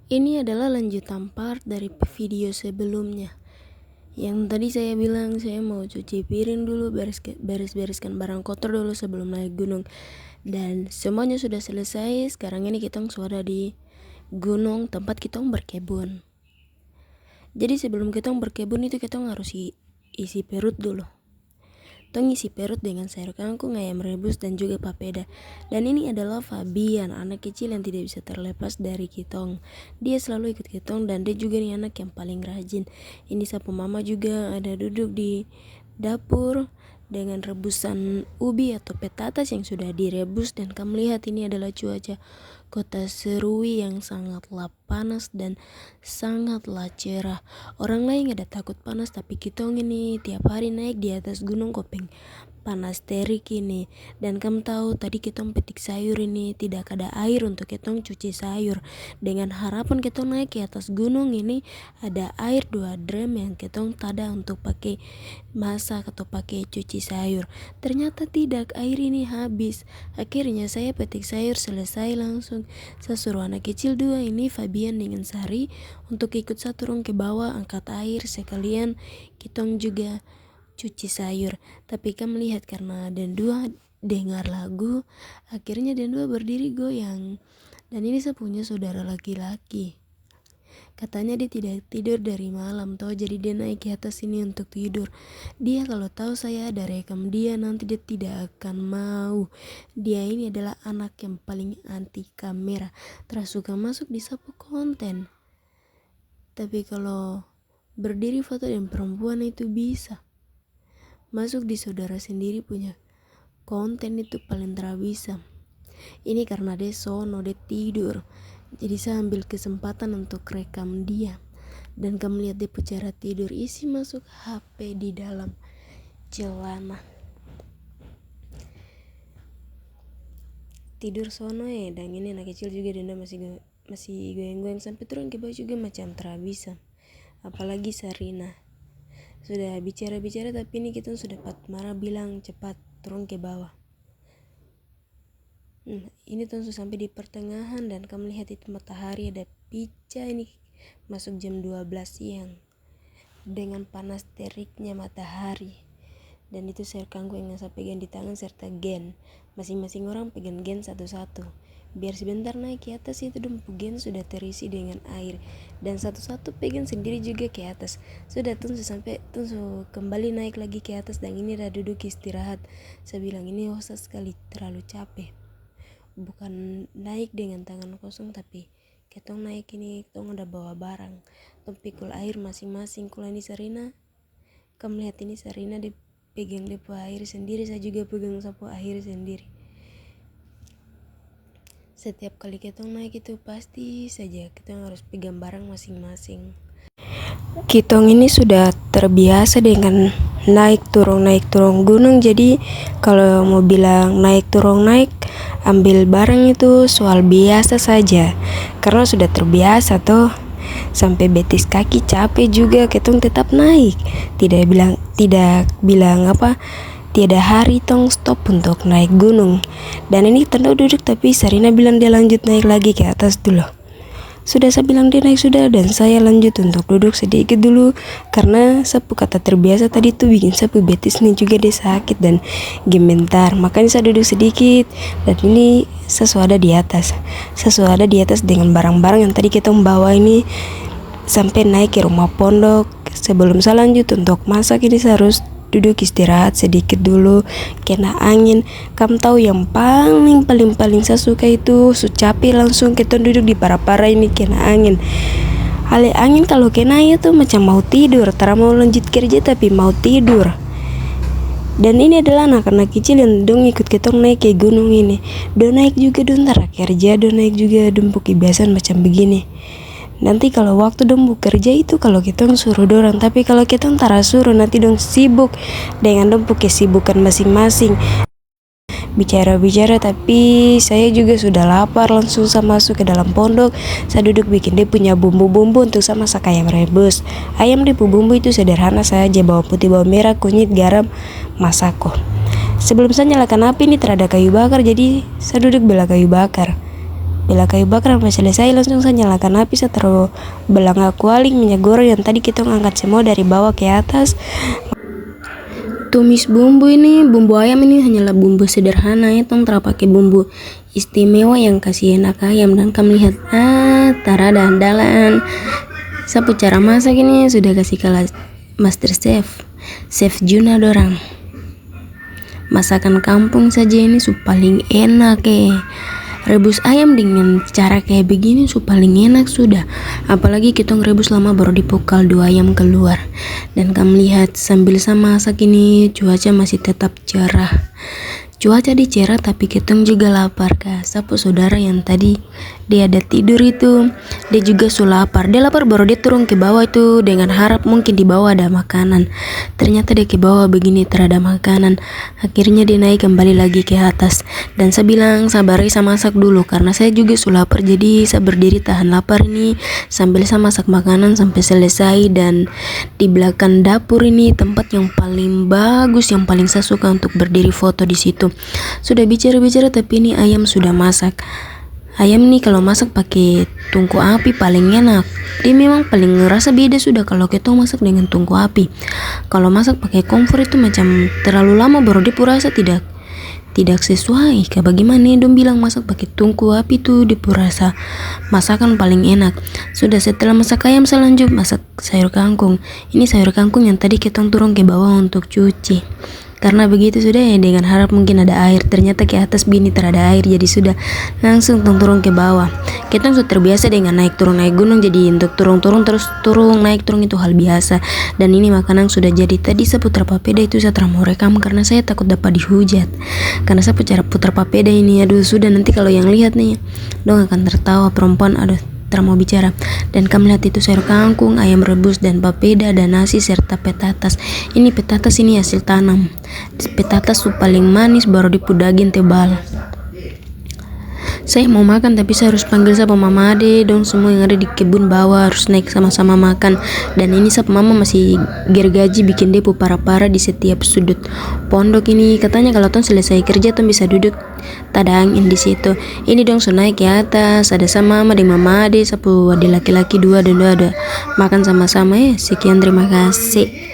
Ini adalah lanjutan part dari video sebelumnya. Yang tadi saya bilang saya mau cuci piring dulu, beres-bereskan barang kotor dulu sebelum naik gunung. Dan semuanya sudah selesai. Sekarang ini kita sudah di gunung tempat kita berkebun. Jadi sebelum kita berkebun itu kita harus isi perut dulu. Tong isi perut dengan sayur kangkung, ayam rebus, dan juga papeda. Dan ini adalah Fabian, anak kecil yang tidak bisa terlepas dari kitong. Dia selalu ikut kitong dan dia juga nih anak yang paling rajin. Ini sapu mama juga ada duduk di dapur dengan rebusan ubi atau petatas yang sudah direbus. Dan kamu lihat ini adalah cuaca kota Serui yang sangatlah panas dan sangatlah cerah. Orang lain ada takut panas, tapi kitong ini tiap hari naik di atas gunung Kopeng panas terik ini. Dan kamu tahu tadi kitong petik sayur ini tidak ada air untuk kitong cuci sayur. Dengan harapan kitong naik ke atas gunung ini ada air 2 drum yang kitong tada untuk pakai masak atau pakai cuci sayur. Ternyata tidak, air ini habis. Akhirnya saya petik sayur selesai langsung saya suruh anak kecil 2 ini, Fabian dengan Sari, untuk ikut satu rong ke bawah angkat air sekalian kitong juga cuci sayur. Tapi kamu lihat karena dan 2 dengar lagu, akhirnya dan 2 berdiri goyang. Dan ini saya punya saudara laki-laki. Katanya dia tidak tidur dari malam toh, jadi dia naik ke atas ini untuk tidur. Dia kalau tahu saya ada rekam dia nanti dia tidak akan mau. Dia ini adalah anak yang paling anti kamera, terus suka masuk di sapu konten. Tapi kalau berdiri foto dengan perempuan itu bisa. Masuk di saudara sendiri punya konten itu paling bisa. Ini karena dia sono, dia tidur. Jadi saya ambil kesempatan untuk rekam dia. Dan kamu lihat dia cara tidur, isi masuk HP di dalam celana. Tidur sono dan ini anak kecil juga dia masih goyang-goyang sampai turun ke bawah juga macam terabisa. Apalagi Sarina. Sudah bicara-bicara tapi ini kita sudah marah bilang cepat turun ke bawah. Ini sudah sampai di pertengahan dan kamu lihat itu matahari ada pica ini masuk jam 12 siang dengan panas teriknya matahari. Dan itu sayur kangkung yang saya pegang di tangan serta gen. Masing-masing orang pegang gen satu-satu. Biar sebentar naik ke atas itu dumpu gen sudah terisi dengan air. Dan satu-satu pegang sendiri juga ke atas. Sudah sampai kembali naik lagi ke atas dan ini udah duduk istirahat. Saya bilang ini usah sekali terlalu capek. Bukan naik dengan tangan kosong tapi ketong naik ini ketong udah bawa barang. Tong pikul air masing-masing. Kalau ini Sarina, kamu lihat ini Sarina dipegang depo air sendiri, saya juga pegang sapu air sendiri. Setiap kali ketong naik itu pasti saja kita harus pegang barang masing-masing. Kitong ini sudah terbiasa dengan naik turun gunung, jadi kalau mau bilang naik turun ambil barang itu soal biasa saja karena sudah terbiasa tuh. Sampai betis kaki capek juga ketong tetap naik. Tidak bilang tiada hari tong stop untuk naik gunung. Dan ini tanda duduk tapi Sarina bilang dia lanjut naik lagi ke atas dulu. Sudah saya bilang dia naik sudah dan saya lanjut untuk duduk sedikit dulu karena sapu kata terbiasa tadi tuh bikin sapu betis nih juga dia sakit dan gemetar. Makanya saya duduk sedikit dan ini sesuada di atas dengan barang-barang yang tadi kita membawa ini sampai naik ke rumah pondok. Sebelum saya lanjut untuk masak ini saya harus duduk istirahat sedikit dulu kena angin. Kamu tahu yang paling saya suka itu capek langsung kita duduk di para-para ini kena angin. Ale angin kalau kena itu macam mau tidur, mau lanjut kerja tapi mau tidur. Dan ini adalah anak-anak kecil yang dong ikut ketong naik ke gunung ini. Dong naik juga dong tara kerja, dong naik juga dong kebiasaan macam begini. Nanti kalau waktu dong bekerja itu kalau kita suruh dorang, tapi kalau kita tara suruh nanti dong sibuk dengan dong kesibukan masing-masing. Bicara-bicara tapi saya juga sudah lapar, langsung saya masuk ke dalam pondok. Saya duduk bikin dia punya bumbu-bumbu untuk saya masak ayam rebus. Ayam dia bumbu itu sederhana saja, bawang putih, bawang merah, kunyit, garam, masako. Sebelum saya nyalakan api ini terada kayu bakar, jadi saya duduk bela kayu bakar. bela kayu bakar sampai selesai, langsung saya nyalakan api. Saya taruh belanga kuali minyak goreng yang tadi kita ngangkat semua dari bawah ke atas. Tumis bumbu ini, bumbu ayam ini hanyalah bumbu sederhana ya, tong tidak pakai bumbu istimewa yang kasih enak ayam. Dan kamu lihat, tarada andalan. Sapu cara masak ini sudah kasih kelas Master Chef Juna dorang. Masakan kampung saja ini paling enak Rebus ayam dengan cara kayak begini paling enak sudah. Apalagi kita ngerebus lama baru dipukal dua ayam keluar. Dan kamu lihat sambil saya masak ini cuaca masih tetap cerah. Cuaca cerah tapi kita juga lapar Sapu saudara yang tadi dia ada tidur itu, dia juga lapar. Dia lapar baru dia turun ke bawah itu dengan harap mungkin di bawah ada makanan. Ternyata dia ke bawah begini terada makanan. Akhirnya dia naik kembali lagi ke atas. Dan saya bilang sabar saya masak dulu karena saya juga lapar. Jadi saya berdiri tahan lapar ini sambil saya masak makanan sampai selesai. Dan di belakang dapur ini tempat yang paling bagus, yang paling saya suka untuk berdiri foto di situ. Sudah bicara-bicara tapi ini ayam sudah masak. Ayam ini kalau masak pakai tungku api paling enak. Dia memang paling ngerasa beda sudah kalau kita masak dengan tungku api. Kalau masak pakai kompor itu macam terlalu lama baru dia rasa tidak sesuai. Kayak bagaimana dong bilang masak pakai tungku api tuh dia rasa masakan paling enak. Sudah setelah masak ayam saya lanjut masak sayur kangkung. Ini sayur kangkung yang tadi kita turun ke bawah untuk cuci. Karena begitu sudah ya, dengan harap mungkin ada air, ternyata ke atas bini terada air, jadi sudah langsung turun ke bawah. Kita sudah terbiasa dengan naik turun gunung, jadi untuk turun terus turun naik turun itu hal biasa. Dan ini makanan sudah jadi. Tadi saya putar papeda itu saya mau rekam karena saya takut dapat dihujat. Karena saya putar papeda ini, aduh sudah nanti kalau yang lihat nih dong akan tertawa perempuan, aduh mau bicara. Dan kamu lihat itu sayur kangkung, ayam rebus dan papeda dan nasi serta petatas. Ini petatas ini hasil tanam. Petatas paling manis baru dipudagin tebal. Saya mau makan tapi saya harus panggil sama mama ade dong, semua yang ada di kebun bawah harus naik sama-sama makan. Dan ini sama mama masih gergaji bikin depo para-para di setiap sudut pondok ini. Katanya kalau tong selesai kerja tong bisa duduk tada angin di situ. Ini dong so naik ke atas, ada sama mama dengan mama ade, sapu ada laki-laki dua dan dua ada makan sama-sama Sekian, terima kasih.